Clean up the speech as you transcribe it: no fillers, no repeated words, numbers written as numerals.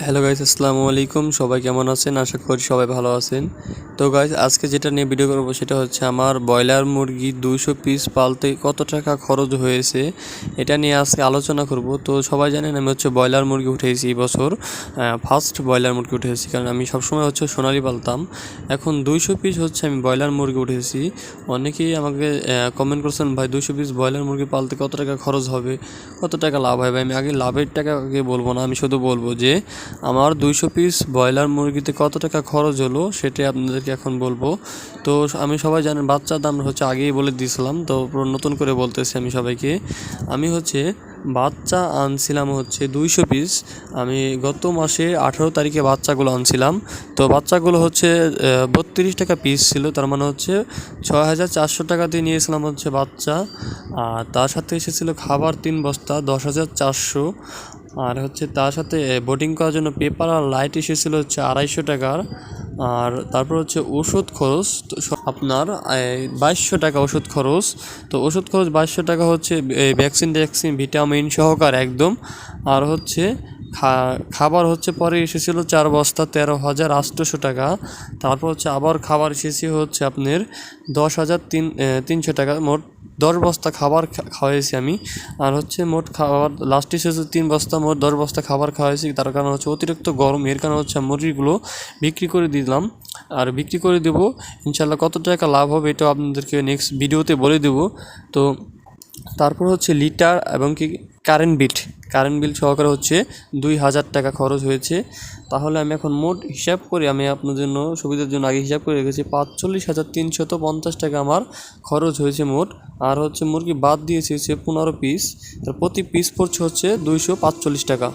Hello guys, আসসালামু আলাইকুম। সবাই কেমন আছেন? আশা করি সবাই ভালো আছেন। তো গাইস, আজকে যেটা নিয়ে ভিডিও করব সেটা হচ্ছে আমার ব্রয়লার মুরগি 200 পিস পালতে কত টাকা খরচ হয়েছে এটা নিয়ে আজকে আলোচনা করব। তো সবাই জানেন আমি হচ্ছে ব্রয়লার মুরগি উঠেছি এই বছর, ফার্স্ট ব্রয়লার মুরগি উঠেছি, কারণ আমি সবসময় হচ্ছে সোনালি পালতাম। এখন 200 পিস হচ্ছে আমি ব্রয়লার মুরগি উঠেছি। অনেকেই আমাকে কমেন্ট করছেন, ভাই 200 পিস ব্রয়লার মুরগি পালতে কত টাকা খরচ হবে, কত টাকা লাভ হয়? ভাই আমি আগে লাভের টাকা আগে বলবো না, আমি শুধু বলবো যে আমার 200 পিস ব্রয়লার মুরগিতে কত টাকা খরচ হলো সেটাই আপনাদেরকে এখন বলবো। তো আমি সবাই জানেন বাচ্চার দাম হচ্ছে আগেই বলে দিয়েছিলাম, তো নতুন করে বলতেছি আমি সবাইকে। আমি হচ্ছে বাচ্চা আনছিলাম হচ্ছে 200 পিস। আমি গত মাসে 18 তারিখে বাচ্চাগুলো আনছিলাম। তো বাচ্চাগুলো হচ্ছে 32 টাকা পিস ছিল, তার মানে হচ্ছে 6400 টাকা দিয়ে নিয়েছিলাম হচ্ছে বাচ্চা। আর তার সাথে এসেছিলো খাবার 3 বস্তা 10,400। আর হচ্ছে তার সাথে বোটিং করার জন্য পেপার আর লাইট এসেছিলো হচ্ছে 250 টাকার। আর তারপর হচ্ছে ওষুধ খরচ আপনার 2200 টাকা ওষুধ খরচ। তো ওষুধ খরচ 2200 টাকা হচ্ছে ভ্যাকসিন ভিটামিন সহকার একদম। আর হচ্ছে খাবার হচ্ছে পরে এসেছিলো 4 বস্তা 13,800 টাকা। তারপর হচ্ছে আবার খাবার এসেছে হচ্ছে আপনার 10,300 টাকা। মোট 10 বস্তা খাবার খাওয়াইছি আমি। আর হচ্ছে মোট খাবার লাস্টে এসেছে 3 বস্তা, মোট 10 বস্তা খাবার খাওয়াইছি। তার কারণ হচ্ছে অতিরিক্ত গরম, এর কারণে হচ্ছে মুরগিগুলো বিক্রি করে দিলাম। আর বিক্রি করে দেবো ইনশাল্লাহ। কত টাকা লাভ হবে এটাও আপনাদেরকে নেক্সট ভিডিওতে বলে দেবো। তো তারপর হচ্ছে লিটার এবং কি কারেন্ট বিল সহকারে হচ্ছে 2,000 টাকা খরচ হয়েছে। তাহলে আমি এখন মোট হিসাব করি, আমি আপনার জন্য সুবিধার জন্য আগে হিসাব করে রেখেছি 45,350 টাকা আমার খরচ হয়েছে মোট। আর হচ্ছে মুরগি বাদ দিয়েছে হচ্ছে 15 পিস, তার প্রতি পিস পড়ছে হচ্ছে 245 টাকা।